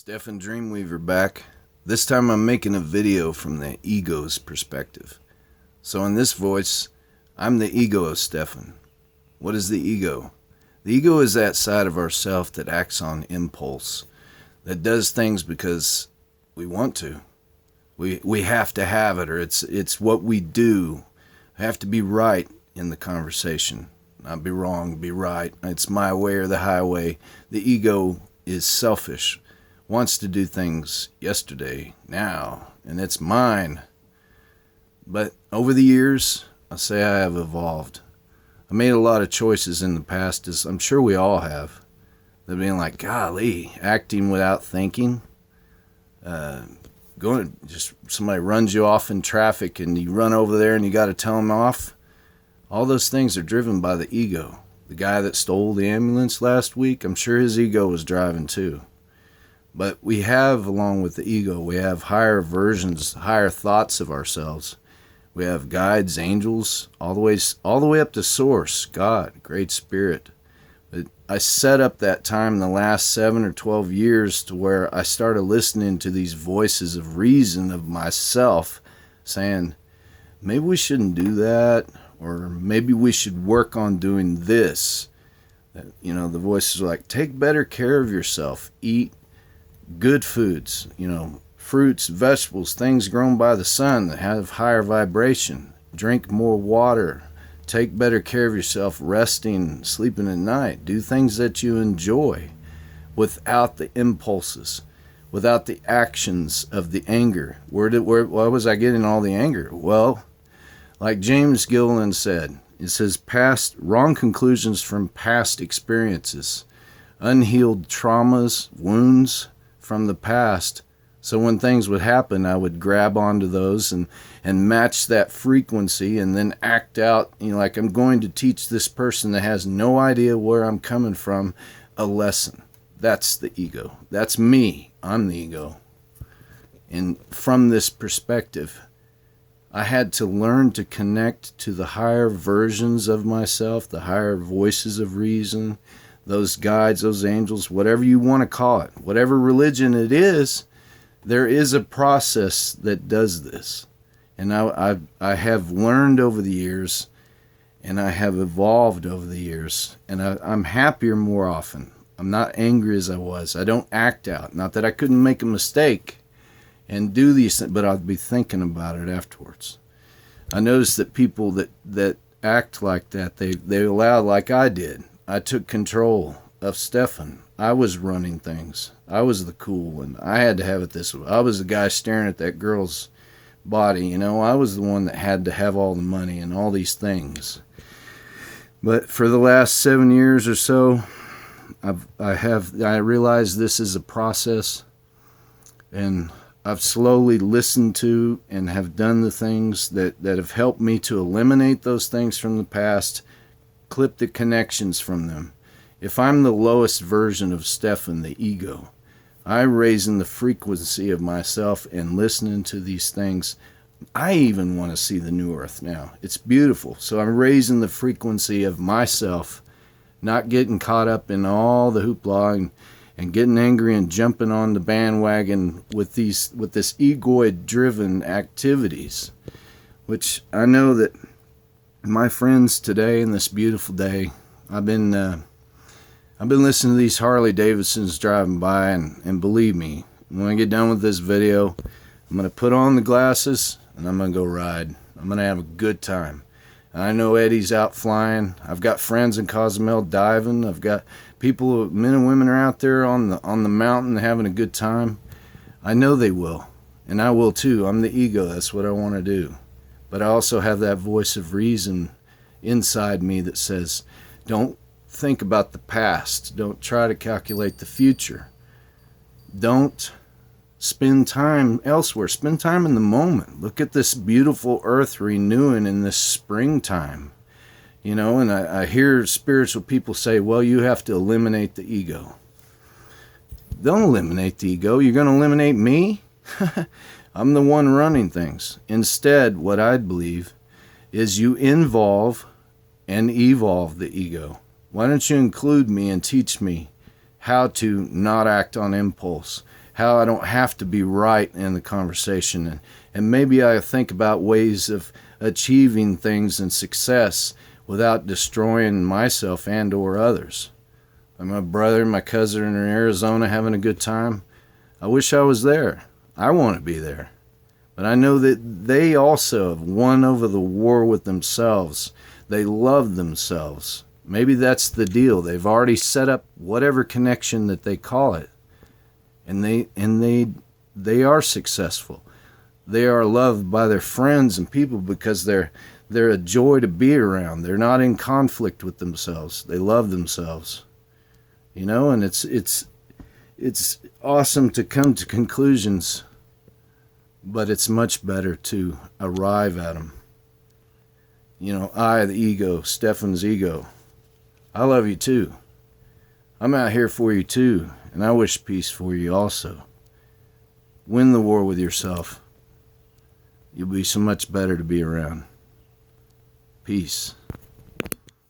Stefan Dreamweaver back. This time I'm making a video from the ego's perspective. So in this voice, I'm the ego of Stefan. What is the ego? The ego is that side of ourself that acts on impulse, that does things because we want to. We have to have it, or it's what we do. I have to be right in the conversation, not be wrong, be right. It's my way or the highway. The ego is selfish, wants to do things yesterday, now, and it's mine. But over the years, I say I have evolved. I made a lot of choices in the past, as I'm sure we all have. They're being like, golly, acting without thinking. Just somebody runs you off in traffic and you run over there and you got to tell them off. All those things are driven by the ego. The guy that stole the ambulance last week, I'm sure his ego was driving too. But we have, along with the ego, we have higher versions, higher thoughts of ourselves. We have guides, angels, all the way up to Source, God, Great Spirit. But I set up that time in the last 7 or 12 years to where I started listening to these voices of reason of myself saying, maybe we shouldn't do that, or maybe we should work on doing this. You know, the voices are like, take better care of yourself, eat good foods, fruits, vegetables, things grown by the sun that have higher vibration. Drink more water. Take better care of yourself, resting, sleeping at night. Do things that you enjoy without the impulses, without the actions of the anger. Why was I getting all the anger? Well, like James Gilliland said, it says wrong conclusions from past experiences, unhealed traumas, wounds from the past. So when things would happen, I would grab onto those and match that frequency and then act out, like I'm going to teach this person that has no idea where I'm coming from a lesson. That's the ego. That's me. I'm the ego. And from this perspective, I had to learn to connect to the higher versions of myself, the higher voices of reason, those guides, those angels, whatever you want to call it, whatever religion it is. There is a process that does this. And I have learned over the years, and I have evolved over the years, and I'm happier more often. I'm not angry as I was. I don't act out. Not that I couldn't make a mistake and do these things, but I'd be thinking about it afterwards. I noticed that people that act like that, they allow, like I did. I took control of Stefan. I was running things. I was the cool one. I had to have it this way. I was the guy staring at that girl's body. I was the one that had to have all the money and all these things. But for the last 7 years or so, I realized this is a process, and I've slowly listened to and have done the things that have helped me to eliminate those things from the past, clip the connections from them. If I'm the lowest version of Stefan, the ego, I'm raising the frequency of myself and listening to these things. I even want to see the new earth now. It's beautiful. So I'm raising the frequency of myself, not getting caught up in all the hoopla and getting angry and jumping on the bandwagon with this egoid-driven activities, which I know that my friends today in this beautiful day, I've been listening to these Harley Davidsons driving by, and believe me, when I get done with this video, I'm going to put on the glasses and I'm going to go ride. I'm going to have a good time. And I know Eddie's out flying. I've got friends in Cozumel diving. I've got people, men and women are out there on the mountain having a good time. I know they will, and I will too. I'm the ego. That's what I want to do. But I also have that voice of reason inside me that says, don't think about the past. Don't try to calculate the future. Don't spend time elsewhere. Spend time in the moment. Look at this beautiful earth renewing in this springtime. And I hear spiritual people say, well, you have to eliminate the ego. Don't eliminate the ego. You're going to eliminate me? I'm the one running things. Instead, what I believe is you involve and evolve the ego. Why don't you include me and teach me how to not act on impulse, how I don't have to be right in the conversation, and maybe I think about ways of achieving things and success without destroying myself and or others. Like my brother and my cousin are in Arizona having a good time. I wish I was there. I want to be there. But I know that they also have won over the war with themselves. They love themselves. Maybe that's the deal. They've already set up whatever connection that they call it. And they are successful. They are loved by their friends and people because they're a joy to be around. They're not in conflict with themselves. They love themselves. You know, and it's awesome to come to conclusions, but it's much better to arrive at them. You know, I, the ego, Stefan's ego, I love you too. I'm out here for you too, and I wish peace for you also. Win the war with yourself. You'll be so much better to be around. Peace.